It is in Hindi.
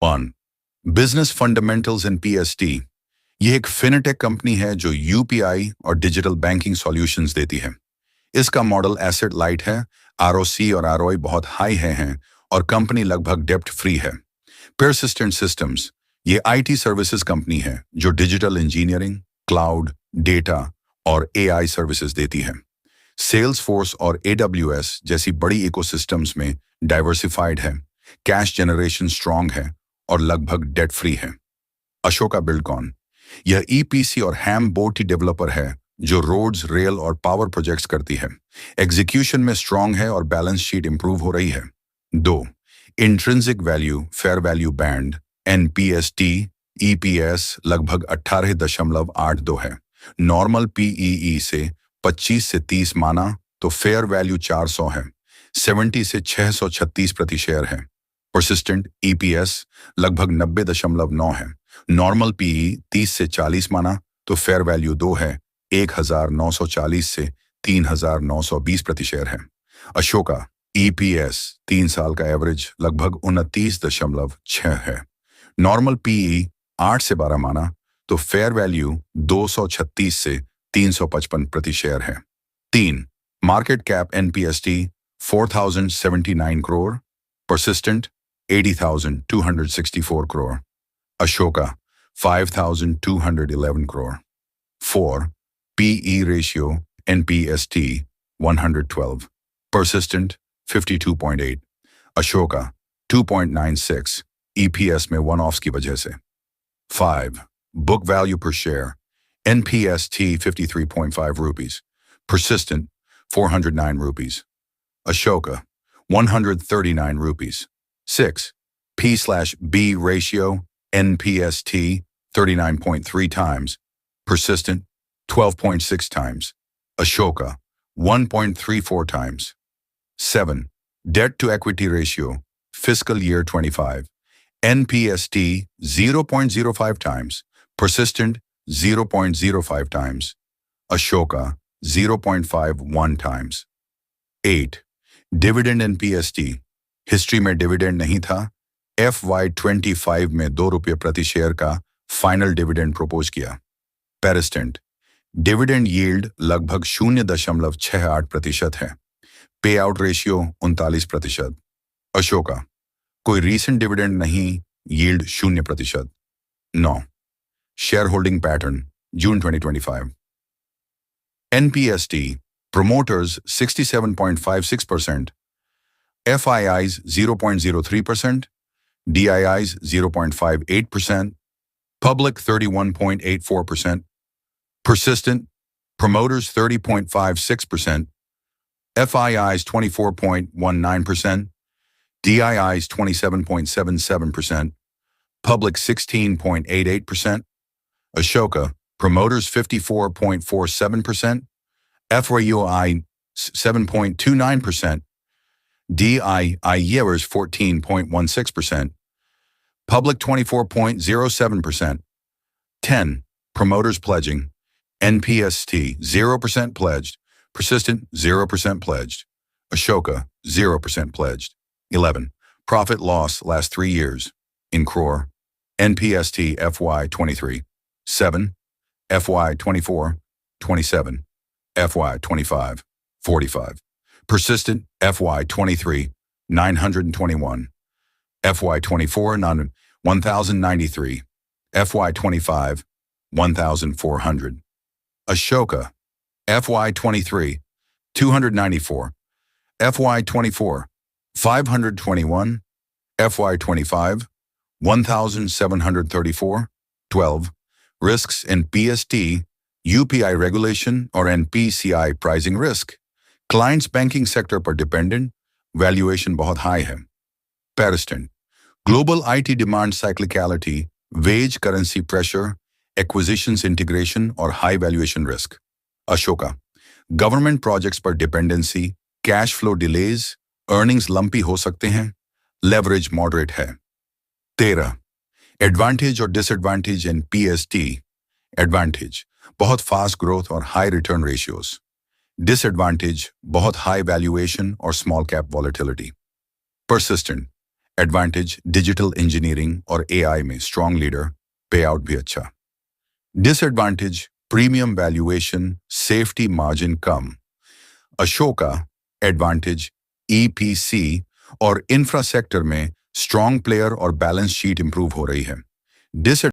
वन, बिजनेस फंडामेंटल्स इन पीएसटी। यह एक फिनटेक कंपनी है जो यूपीआई और डिजिटल बैंकिंग सॉल्यूशंस देती है। इसका मॉडल एसेट लाइट है, आरओसी और आरओआई बहुत हाई हैं और कंपनी लगभग डेप्ट फ्री है। परसिस्टेंट सिस्टम्स, ये आईटी सर्विसेज कंपनी है जो डिजिटल इंजीनियरिंग, क्लाउड, डेटा और एआई सर्विसेज देती है। सेल्स फोर्स और एडब्ल्यूएस जैसी बड़ी इकोसिस्टम्स में डाइवर्सिफाइड है, कैश जनरेशन स्ट्रांग है और लगभग डेट फ्री है। अशोका बिल्डकॉन, यह ईपीसी और हैम बोटी डेवलपर है जो रोड्स, रेल और पावर प्रोजेक्ट्स करती है। एग्जीक्यूशन में स्ट्रांग है और बैलेंस शीट इंप्रूव हो रही है। दो, intrinsic value fair value band NPST EPS लगभग 18.82 है। नॉर्मल पीईई से 25 से 30 माना तो फेयर वैल्यू 400 है। 70 से 636 प्रति शेयर है। परसिस्टेंट ईपीएस लगभग 90.9 है। नॉर्मल पीई 30 से 40 माना तो फेयर वैल्यू 2 है। 1940 से 3920 प्रति शेयर है। अशोका ईपीएस 3 साल का एवरेज लगभग 29.6 है। नॉर्मल पीई 8 से 12 माना तो फेयर वैल्यू 236 से 355 प्रति शेयर है। 3, market cap NPST 4079 crore, persistent 80,264 crore, Ashoka 5,211 crore. 4, PE ratio NPST 112, persistent 52.8, Ashoka 2.96, EPS में वन ऑफ्स की वजह से। 5, book value per share NPST 53.5 rupees, persistent 409 rupees, Ashoka 139 rupees. 6, P/B ratio NPST 39.3 times, persistent 12.6 times, Ashoka 1.34 times. 7, debt to equity ratio fiscal year 25 NPST 0.05 times, persistent 0.05 times, Ashoka 0.51 times. 8, dividend NPST, history में डिविडेंड नहीं था। FY25 में ₹2 प्रति शेयर का फाइनल डिविडेंड प्रपोज किया। पेरिस्टेंट, डिविडेंड यील्ड लगभग 0.68% है। पे आउट रेशियो 39%। अशोका, कोई रीसेंट डिविडेंड नहीं, yield 0%। 9, share holding pattern June 2025। NPST, promoters 67.56%, FIIs 0.03%, DIIs 0.58%, public 31.84%, persistent, promoters 30.56%, FIIs 24.19%, DIIs 27.77%, public 16.88%, Ashoka, promoters 54.47%, FYUI 7.29%, DIIers 14.16%, public 24.07%. 10, promoters pledging, NPST 0% pledged, persistent 0% pledged, Ashoka 0% pledged. 11, profit loss last 3 years, in crore, NPST FY23, 7, FY24, 27, FY25, 45. Persistent FY23, 921, FY24, 1,093, FY25, 1,400. Ashoka, FY23, 294, FY24, 521, FY25, 1,734, 12. Risks in PST, UPI regulation or NPCI pricing risk. Clients banking sector पर डिपेंडेंट, वैल्यूएशन बहुत हाई है। Persistent, global IT demand cyclicality, wage currency pressure, acquisitions integration और high valuation risk. Ashoka, government projects पर dependency, cash flow delays, earnings lumpy हो सकते हैं, लेवरेज मॉडरेट है। 13, एडवांटेज और डिसएडवांटेज इन पीएसटी। एडवांटेज, बहुत फास्ट ग्रोथ और हाई रिटर्न रेशियोज। डिसएडवांटेज, बहुत हाई वैल्यूएशन और small cap volatility. Persistent, advantage digital engineering और एआई में स्ट्रांग लीडर, पे आउट भी अच्छा। Disadvantage premium valuation, safety margin कम। अशोका एडवांटेज ईपीसी और इंफ्रा सेक्टर में स्ट्रांग प्लेयर और बैलेंस शीट इंप्रूव हो रही है। डिस